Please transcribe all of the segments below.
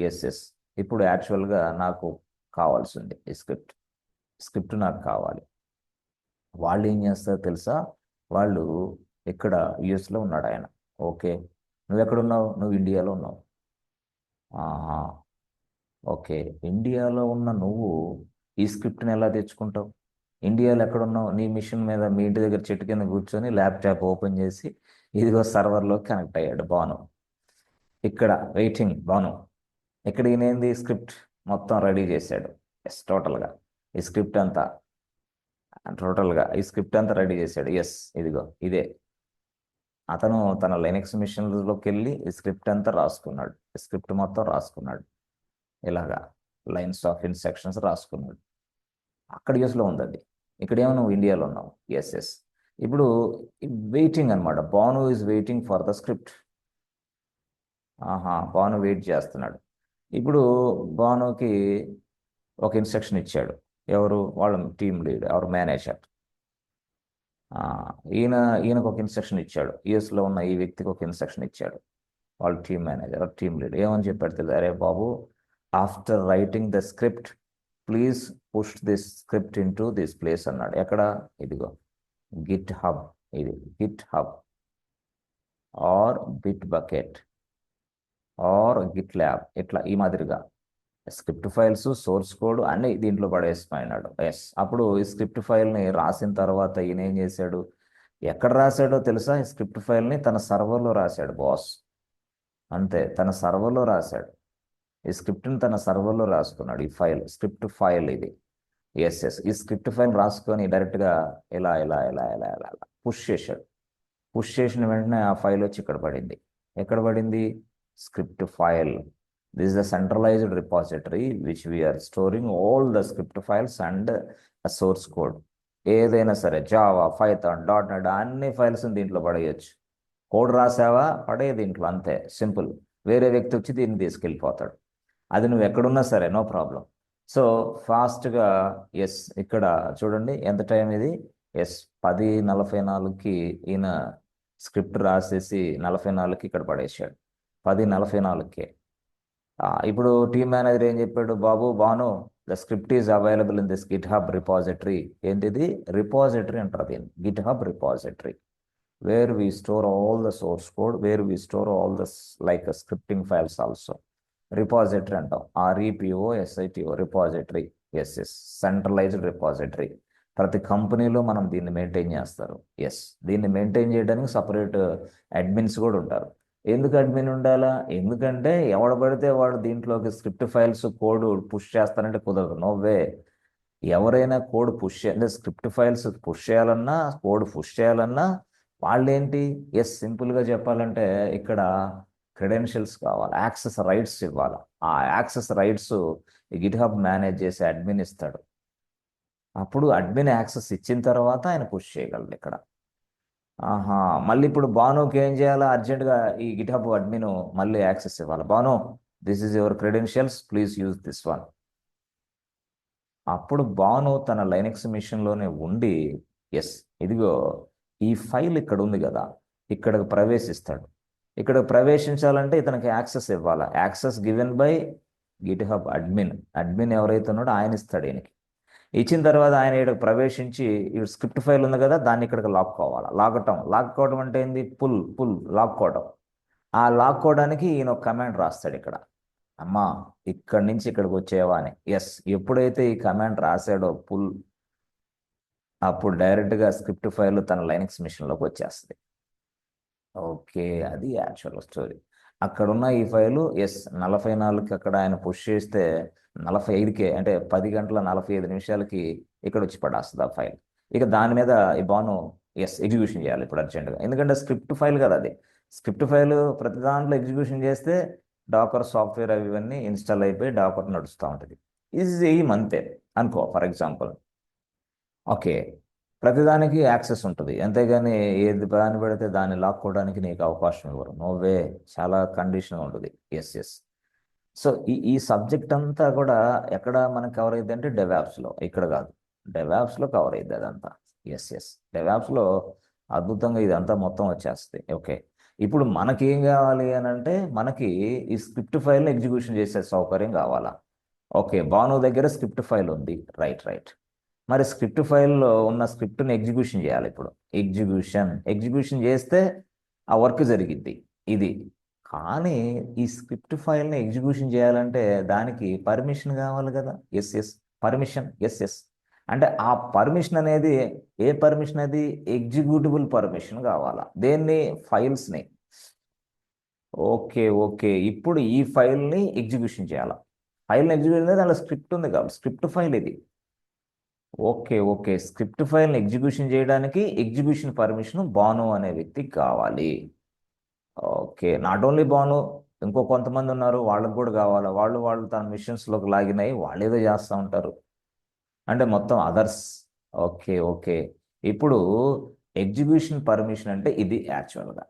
Yes yes. ఇప్పుడు యాక్చువల్గా నాకు కావాల్సింది ఈ స్క్రిప్ట్ నాకు కావాలి. వాళ్ళు ఏం చేస్తారో తెలుసా? వాళ్ళు ఇక్కడ యుఎస్లో ఉన్నాడు ఆయన. ఓకే, నువ్వు ఎక్కడున్నావు? నువ్వు ఇండియాలో ఉన్నావు. ఆహా, ఓకే. ఇండియాలో ఉన్న నువ్వు ఈ స్క్రిప్ట్ని ఎలా తెచ్చుకుంటావు? ఇండియాలో ఎక్కడున్నావు? నీ మిషన్ మీద మీ ఇంటి దగ్గర చెట్టు కింద కూర్చొని ల్యాప్టాప్ ఓపెన్ చేసి ఇదిగో సర్వర్లో కనెక్ట్ అయ్యాడు బాను. ఇక్కడ వెయిటింగ్ బాను. ఇక్కడ ఈయనేంది స్క్రిప్ట్ మొత్తం రెడీ చేశాడు. ఎస్, ఈ స్క్రిప్ట్ అంతా రెడీ చేశాడు. ఎస్, ఇదిగో ఇదే. అతను తన లైనక్స్ మిషన్లోకి వెళ్ళి ఈ స్క్రిప్ట్ అంతా రాసుకున్నాడు. ఈ స్క్రిప్ట్ మొత్తం రాసుకున్నాడు. ఇలాగా లైన్స్ ఆఫ్ ఇన్స్ట్రక్షన్స్ రాసుకున్నాడు. అక్కడ యూస్లో ఉంది అది. ఇక్కడేమో నువ్వు ఇండియాలో ఉన్నావు. Yes yes. ఇప్పుడు వెయిటింగ్ అనమాట. Banu is waiting for the script. ఆహా, బాను వెయిట్ చేస్తున్నాడు. ఇప్పుడు బానుకి ఒక ఇన్స్ట్రక్షన్ ఇచ్చాడు. ఎవరు? వాళ్ళ టీమ్ లీడ్, ఎవరు? మేనేజర్. ఆ, ఈయన ఈయనకు ఒక ఇన్స్ట్రక్షన్ ఇచ్చాడు. యుఎస్లో ఉన్న ఈ వ్యక్తికి ఒక ఇన్స్ట్రక్షన్ ఇచ్చాడు. వాళ్ళ టీమ్ మేనేజర్, టీమ్ లీడ్ ఏమని చెప్పాడు తెలియదు. అరే బాబు, after writing the script please push this script into this place అన్నాడు. ఎక్కడ? ఇదిగో గిట్ హబ్. ఇది GitHub or Bitbucket or GitLab. ఇట్లా ఈ మాదిరిగా స్క్రిప్ట్ ఫైల్స్, సోర్స్ కోడ్ అన్ని దీంట్లో పడేసిపోయినాడు. ఎస్. అప్పుడు ఈ స్క్రిప్ట్ ఫైల్ని రాసిన తర్వాత ఈయన ఏం చేశాడు? ఎక్కడ రాశాడో తెలుసా? ఈ స్క్రిప్ట్ ఫైల్ని తన సర్వర్లో రాశాడు బాస్. అంతే, తన సర్వర్లో రాశాడు. ఈ స్క్రిప్ట్ని తన సర్వర్లో రాసుకున్నాడు. ఈ ఫైల్, స్క్రిప్ట్ ఫైల్ ఇది. Yes yes. ఈ స్క్రిప్ట్ ఫైల్ రాసుకొని డైరెక్ట్గా ఇలా ఇలా ఇలా ఇలా ఇలా ఇలా పుష్ చేశాడు. పుష్ చేసిన వెంటనే ఆ ఫైల్ వచ్చి ఇక్కడ పడింది. ఎక్కడ పడింది? Script file. This is the centralized repository which we're storing all the script files and source code. ఏదైనా సరే, జావా, పైథాన్, డాట్ నెట్ అన్ని ఫైల్స్ దీంట్లో పడేయచ్చు. కోడ్ రాసావా, పడే దీంట్లో, అంతే సింపుల్. వేరే వ్యక్తి వచ్చి దీన్ని తీసుకెళ్ళిపోతాడు. అది నువ్వు ఎక్కడున్నా సరే, నో ప్రాబ్లం. సో ఫాస్ట్గా. ఎస్, ఇక్కడ చూడండి ఎంత టైం ఇది. ఎస్, 10:44కి ఈయన స్క్రిప్ట్ రాసేసి 44కి ఇక్కడ పడేసాడు. 10:44కే. ఇప్పుడు టీమ్ మేనేజర్ ఏం చెప్పాడు? బాబు బాను, the script is available in this GitHub repository. ఏంటిది? రిపాజిటరీ అంటారు దీన్ని, GitHub repository, where we store all the source code, where we store all the like scripting files also. Repository అంటాం, REPOSITO, repository. Yes yes, centralized repository. ప్రతి కంపెనీలో మనం దీన్ని maintain చేస్తారు. Yes, దీన్ని మెయింటైన్ చేయడానికి సపరేట్ అడ్మిన్స్ కూడా ఉంటారు. ఎందుకు అడ్మిన్ ఉండాలా? ఎందుకంటే ఎవడ పడితే వాడు దీంట్లోకి స్క్రిప్ట్ ఫైల్స్ కోడ్ పుష్ చేస్తానంటే కుదరదు. నోవే. ఎవరైనా కోడ్ పుష్ అంటే స్క్రిప్ట్ ఫైల్స్ పుష్ చేయాలన్నా, కోడ్ పుష్ చేయాలన్నా వాళ్ళేంటి? ఎస్, సింపుల్గా చెప్పాలంటే ఇక్కడ క్రెడెన్షియల్స్ కావాలి, యాక్సెస్ రైట్స్ ఇవ్వాలి. ఆ యాక్సెస్ రైట్స్ ఈ గిట్ హబ్ మేనేజ్ చేసే అడ్మిన్ ఇస్తాడు. అప్పుడు అడ్మిన్ యాక్సెస్ ఇచ్చిన తర్వాత ఆయన పుష్ చేయగలడు ఇక్కడ. ఆహా, మళ్ళీ ఇప్పుడు బానుకి ఏం చేయాలా? అర్జెంటుగా ఈ గిట్ హబ్ అడ్మిన్ మళ్ళీ యాక్సెస్ ఇవ్వాలి. Banu, this is your credentials, please use this one. అప్పుడు బాను తన లైనక్స్ మిషన్లోనే ఉండి, ఎస్, ఇదిగో ఈ ఫైల్ ఇక్కడ ఉంది కదా, ఇక్కడికి ప్రవేశిస్తాడు. ఇక్కడ ప్రవేశించాలంటే ఇతనికి యాక్సెస్ ఇవ్వాలి. Access given by Git hub admin. Admin ఎవరైతే ఉన్నాడో ఆయన ఇస్తాడు ఈయనకి. ఇచ్చిన తర్వాత ఆయన ఇక్కడికి ప్రవేశించి ఈ స్క్రిప్ట్ ఫైల్ ఉంది కదా, దాన్ని ఇక్కడికి లాక్కోవాలి. లాక్కోవడం అంటే ఏంది? లాక్కోవడం. ఆ లాక్కోవడానికి ఈయన ఒక కమాండ్ రాస్తాడు ఇక్కడ. అమ్మా, ఇక్కడి నుంచి ఇక్కడికి వచ్చేవా అని. ఎస్, ఎప్పుడైతే ఈ కమాండ్ రాశాడో అప్పుడు డైరెక్ట్గా స్క్రిప్ట్ ఫైల్ తన లైనక్స్ మిషన్లోకి వచ్చేస్తుంది. ఓకే, అది యాక్చువల్ స్టోరీ. అక్కడున్న ఈ ఫైలు. ఎస్, 44కి అక్కడ ఆయన పుష్ చేస్తే 45కే, అంటే 10:45 ఇక్కడ వచ్చి పడేస్తుంది ఆ ఫైల్. ఇక దాని మీద ఈ బాను ఎగ్జిక్యూషన్ చేయాలి ఇప్పుడు అర్జెంటుగా. ఎందుకంటే స్క్రిప్ట్ ఫైల్ కదా అది. స్క్రిప్ట్ ఫైల్ ప్రతి దాంట్లో ఎగ్జిక్యూషన్ చేస్తే డాకర్ సాఫ్ట్వేర్ అవి ఇవన్నీ ఇన్స్టాల్ అయిపోయి డాకర్ నడుస్తూ ఉంటుంది. ఇది అంతే అనుకో, ఫర్ ఎగ్జాంపుల్. ఓకే, ప్రతిదానికి యాక్సెస్ ఉంటుంది, అంతేగాని ఏది దాన్ని పెడితే దాన్ని లాక్కోవడానికి నీకు అవకాశం ఇవ్వరు. నోవే, చాలా కండిషన్ ఉంటుంది. Yes yes. సో ఈ సబ్జెక్ట్ అంతా కూడా ఎక్కడ మనకు కవర్ అయ్యింది అంటే డెవాప్స్లో, ఇక్కడ కాదు. డెవాప్స్లో కవర్ అయ్యింది అదంతా. Yes yes. డెవాప్స్లో అద్భుతంగా ఇదంతా మొత్తం వచ్చేస్తుంది. ఓకే, ఇప్పుడు మనకేం కావాలి అని అంటే మనకి ఈ స్క్రిప్ట్ ఫైల్ని ఎగ్జిక్యూషన్ చేసే సౌకర్యం కావాలా. ఓకే, భాను దగ్గర స్క్రిప్ట్ ఫైల్ ఉంది, రైట్ రైట్. మరి స్క్రిప్ట్ ఫైల్లో ఉన్న స్క్రిప్ట్ని ఎగ్జిక్యూషన్ చేయాలి. ఇప్పుడు ఎగ్జిక్యూషన్ చేస్తే ఆ వర్క్ జరిగిద్ది ఇది. కానీ ఈ స్క్రిప్ట్ ఫైల్ని ఎగ్జిక్యూషన్ చేయాలంటే దానికి పర్మిషన్ కావాలి కదా. Yes yes, permission, yes yes. అంటే ఆ పర్మిషన్ అనేది ఏ పర్మిషన్? అది ఎగ్జిక్యూటిబుల్ పర్మిషన్ కావాలా. దేన్ని? ఫైల్స్ని. ఓకే ఓకే, ఇప్పుడు ఈ ఫైల్ని ఎగ్జిక్యూషన్ చేయాలా. ఫైల్ని ఎగ్జిక్యూషన్ చేయాలి, దానిలో స్క్రిప్ట్ ఉంది కాబట్టి స్క్రిప్ట్ ఫైల్ ఇది. ఓకే ఓకే, స్క్రిప్ట్ ఫైల్ని ఎగ్జిక్యూషన్ చేయడానికి ఎగ్జిక్యూషన్ పర్మిషన్ భాను అనే వ్యక్తికి కావాలి. ఓకే, నాట్ ఓన్లీ భాను, ఇంకో కొంతమంది ఉన్నారు, వాళ్ళకి కూడా కావాలి. వాళ్ళు వాళ్ళు తన మిషన్స్లోకి లాగిన్ అయ్యి వాళ్ళు ఏదో చేస్తూ ఉంటారు, అంటే మొత్తం అదర్స్. ఓకే ఓకే, ఇప్పుడు ఎగ్జిక్యూషన్ పర్మిషన్ అంటే ఇది యాక్చువల్గా.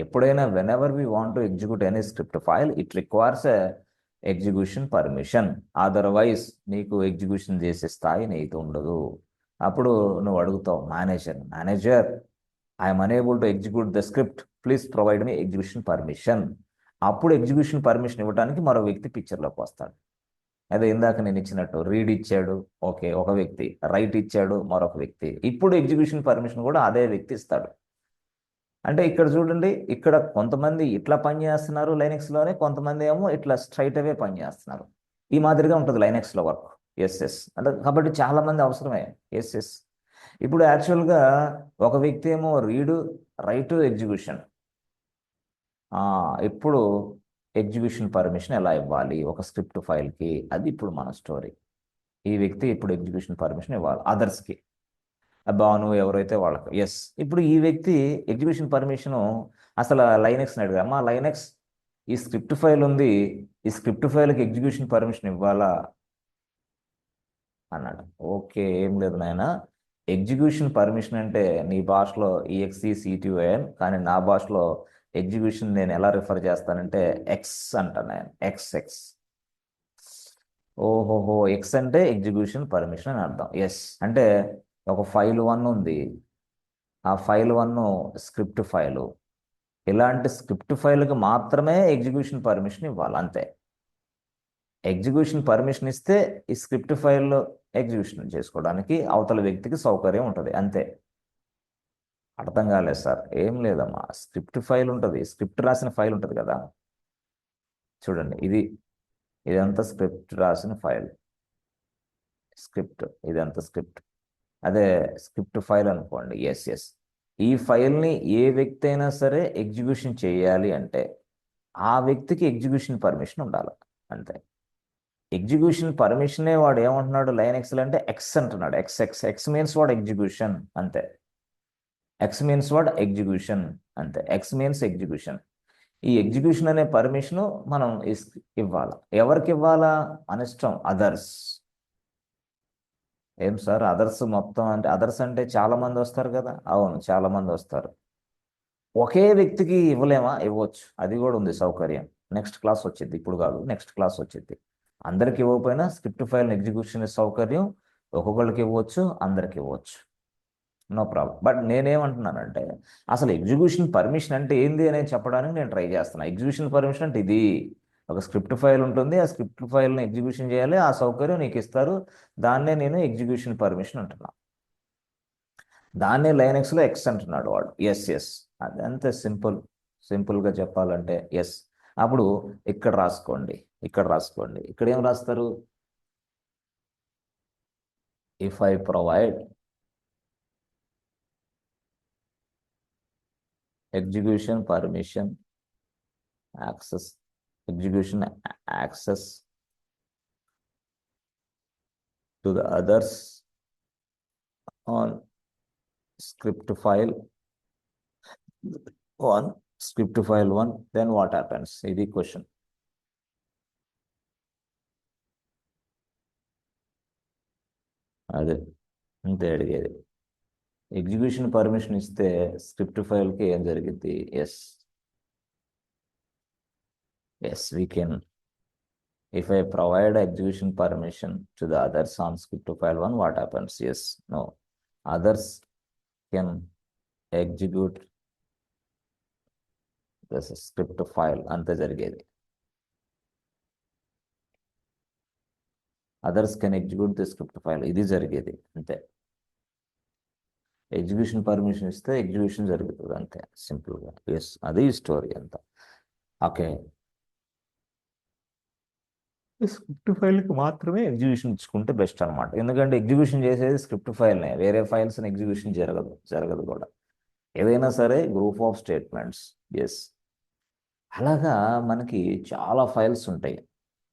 ఎప్పుడైనా whenever we want to execute any script file it requires execution permission. Otherwise నీకు ఎగ్జిక్యూషన్ చేసే స్థాయి నీకు ఉండదు. అప్పుడు నువ్వు అడుగుతావు manager I'm unable to execute the script, please provide me execution permission. అప్పుడు ఎగ్జిక్యూషన్ పర్మిషన్ ఇవ్వడానికి మరో వ్యక్తి పిక్చర్లోకి వస్తాడు. అదే ఇందాక నేను ఇచ్చినట్టు రీడ్ ఇచ్చాడు, ఓకే, ఒక వ్యక్తి. రైట్ ఇచ్చాడు, మరొక వ్యక్తి. ఇప్పుడు ఎగ్జిక్యూషన్ పర్మిషన్ కూడా అదే వ్యక్తి ఇస్తాడు. అంటే ఇక్కడ చూడండి, ఇక్కడ కొంతమంది ఇట్లా పనిచేస్తున్నారు లైనెక్స్లోనే, కొంతమంది ఏమో ఇట్లా స్ట్రైట్ అవే పనిచేస్తున్నారు. ఈ మాదిరిగా ఉంటుంది లైనెక్స్లో వర్క్. ఎస్ ఎస్, అంటే కాబట్టి చాలా మంది అవసరమే. Yes yes. ఇప్పుడు యాక్చువల్గా ఒక వ్యక్తి ఏమో రీడు, రైట్, ఎగ్జిక్యూషన్. ఇప్పుడు ఎగ్జిక్యూషన్ పర్మిషన్ ఎలా ఇవ్వాలి ఒక స్క్రిప్ట్ ఫైల్కి, అది ఇప్పుడు మన స్టోరీ. ఈ వ్యక్తి ఇప్పుడు ఎగ్జిక్యూషన్ పర్మిషన్ ఇవ్వాలి అదర్స్కి, భాను ఎవరైతే వాళ్ళకి. ఎస్, ఇప్పుడు ఈ వ్యక్తి ఎగ్జిక్యూషన్ పర్మిషను అసలు లైనెక్స్ని అడిగా, అమ్మా లైనెక్స్ ఈ స్క్రిప్ట్ ఫైల్ ఉంది, ఈ స్క్రిప్ట్ ఫైల్కి ఎగ్జిక్యూషన్ పర్మిషన్ ఇవ్వాలా అన్నాడు. ఓకే, ఏం లేదు నాయన, ఎగ్జిక్యూషన్ పర్మిషన్ అంటే నీ భాషలో ఈఎక్సి సిటిఓఎన్, కానీ నా భాషలో ఎగ్జిక్యూషన్ నేను ఎలా రిఫర్ చేస్తానంటే ఎక్స్ అంటాను నేను. X X. ఓహోహో, ఎక్స్ అంటే ఎగ్జిక్యూషన్ పర్మిషన్ అని అర్థం. ఎస్ అంటే ఒక ఫైల్ 1 ఉంది, ఆ ఫైల్ 1 స్క్రిప్ట్ ఫైలు. ఇలాంటి స్క్రిప్ట్ ఫైల్కి మాత్రమే ఎగ్జిక్యూషన్ పర్మిషన్ ఇవ్వాలి, అంతే. ఎగ్జిక్యూషన్ పర్మిషన్ ఇస్తే ఈ స్క్రిప్ట్ ఫైల్లో ఎగ్జిక్యూషన్ చేసుకోవడానికి అవతల వ్యక్తికి సౌకర్యం ఉంటుంది, అంతే. అర్థం కాలేదు సార్. ఏం లేదమ్మా, స్క్రిప్ట్ ఫైల్ ఉంటుంది, స్క్రిప్ట్ రాసిన ఫైల్ ఉంటుంది కదా. చూడండి, ఇదంతా స్క్రిప్ట్ రాసిన ఫైల్. ఇదంతా స్క్రిప్ట్. అదే స్క్రిప్ట్ ఫైల్ అనుకోండి. Yes yes. ఈ ఫైల్ని ఏ వ్యక్తి అయినా సరే ఎగ్జిక్యూషన్ చేయాలి అంటే ఆ వ్యక్తికి ఎగ్జిక్యూషన్ పర్మిషన్ ఉండాలి, అంతే. ఎగ్జిక్యూషన్ పర్మిషనే వాడు ఏమంటున్నాడు లైనెక్స్లో అంటే ఎక్స్ అంటున్నాడు. X X X means what execution, అంతే. ఎక్స్ మీన్స్ వాట్ ఎగ్జిక్యూషన్, అంతే. X means execution. ఈ ఎగ్జిక్యూషన్ అనే పర్మిషను మనం ఇవ్వాలా. ఎవరికి ఇవ్వాలా? మన ఇష్టం. అదర్స్. ఏం సార్ అదర్స్ మొత్తం అంటే? అదర్స్ అంటే చాలా మంది వస్తారు కదా. అవును, చాలా మంది వస్తారు. ఒకే వ్యక్తికి ఇవ్వలేమా? ఇవ్వచ్చు, అది కూడా ఉంది సౌకర్యం. నెక్స్ట్ క్లాస్ వచ్చింది, ఇప్పుడు కాదు, నెక్స్ట్ క్లాస్ వచ్చింది. అందరికి ఇవ్వకపోయినా స్క్రిప్ట్ ఫైల్ ఎగ్జిక్యూషన్ సౌకర్యం ఒక్కొక్కరికి ఇవ్వచ్చు, అందరికి ఇవ్వచ్చు, నో ప్రాబ్లం. బట్ నేనేమంటున్నానంటే అసలు ఎగ్జిక్యూషన్ పర్మిషన్ అంటే ఏంది అనేది చెప్పడానికి నేను ట్రై చేస్తున్నాను. ఎగ్జిక్యూషన్ పర్మిషన్ అంటే ఇది, ఒక స్క్రిప్ట్ ఫైల్ ఉంటుంది, ఆ స్క్రిప్ట్ ఫైల్ని ఎగ్జిక్యూషన్ చేయాలి, ఆ సౌకర్యం నీకు ఇస్తారు, దాన్నే నేను ఎగ్జిక్యూషన్ పర్మిషన్ అంటున్నాను. దాన్నే లైనెక్స్లో ఎక్స్ అంటున్నాడు వాడు. ఎస్ ఎస్, అది అంతే సింపుల్. సింపుల్గా చెప్పాలంటే ఎస్. అప్పుడు ఇక్కడ రాసుకోండి, ఇక్కడ ఏం రాస్తారు? If I provide execution permission access, execution access to the others on script file 1, then what happens? ఇది క్వశ్చన్. అదే అంతే అడిగేది. ఎగ్జిక్యూషన్ పర్మిషన్ ఇస్తే స్క్రిప్ట్ ఫైల్కి ఏం జరిగింది? Yes yes, we can. If I provide execution permission to the others on script file 1, what happens? Yes, no. Others can execute script file అంతే జరిగేది. Others can execute the script file, ఇది జరిగేది అంతే. Execution పర్మిషన్ ఇస్తే execution జరుగుతుంది అంతే సింపుల్గా. ఎస్, అది స్టోరీ అంతా. ఓకే, స్క్రిప్ట్ ఫైల్కి మాత్రమే ఎగ్జిక్యూషన్ ఇచ్చుకుంటే బెస్ట్ అనమాట. ఎందుకంటే ఎగ్జిక్యూషన్ చేసేది స్క్రిప్ట్ ఫైల్నే, వేరే ఫైల్స్ని ఎగ్జిక్యూషన్ జరగదు కూడా. ఏదైనా సరే గ్రూప్ ఆఫ్ స్టేట్మెంట్స్. ఎస్, అలాగా మనకి చాలా ఫైల్స్ ఉంటాయి.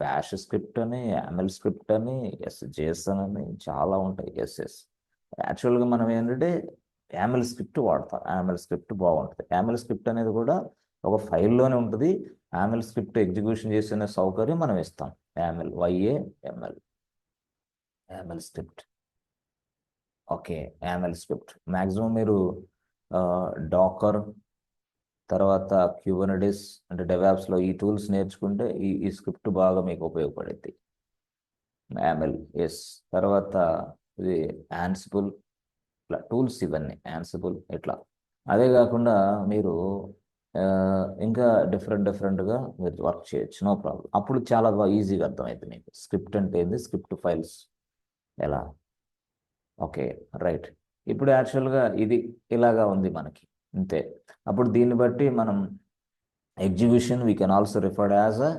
బ్యాష్ స్క్రిప్ట్ అని, యామెల్ స్క్రిప్ట్ అని, జేసన్ అని చాలా ఉంటాయి. యాక్చువల్గా మనం ఏంటంటే యామెల్ స్క్రిప్ట్ వాడతాం. యామెల్ స్క్రిప్ట్ బాగుంటుంది. యామెల్ స్క్రిప్ట్ అనేది కూడా ఒక ఫైల్లోనే ఉంటుంది. యామెల్ స్క్రిప్ట్ ఎగ్జిక్యూషన్ చేసిన సౌకర్యం మనం ఇస్తాం. YAML, YAML, YAML script. Okay, YAML script maximum మీరు డాకర్, తర్వాత క్యూబర్నెటిస్ అంటే డెవాప్స్లో ఈ టూల్స్ నేర్చుకుంటే ఈ స్క్రిప్ట్ బాగా మీకు ఉపయోగపడుద్ది. యామెల్, తర్వాత ఇది యాన్సిబుల్, ఇట్లా టూల్స్ ఇవన్నీ యాన్సిబుల్ ఇట్లా. అదే కాకుండా మీరు ఆ, ఇంకా డిఫరెంట్గా మీరు వర్క్ చేయొచ్చు, నో ప్రాబ్లం. అప్పుడు చాలా బాగా ఈజీగా అర్థమవుతుంది మీకు స్క్రిప్ట్ అంటే ఏంది, స్క్రిప్ట్ ఫైల్స్ ఎలా. Okay, right. ఇప్పుడు యాక్చువల్గా ఇది ఇలాగా ఉంది మనకి, అంతే. అప్పుడు దీన్ని బట్టి మనం execution we can also referred as a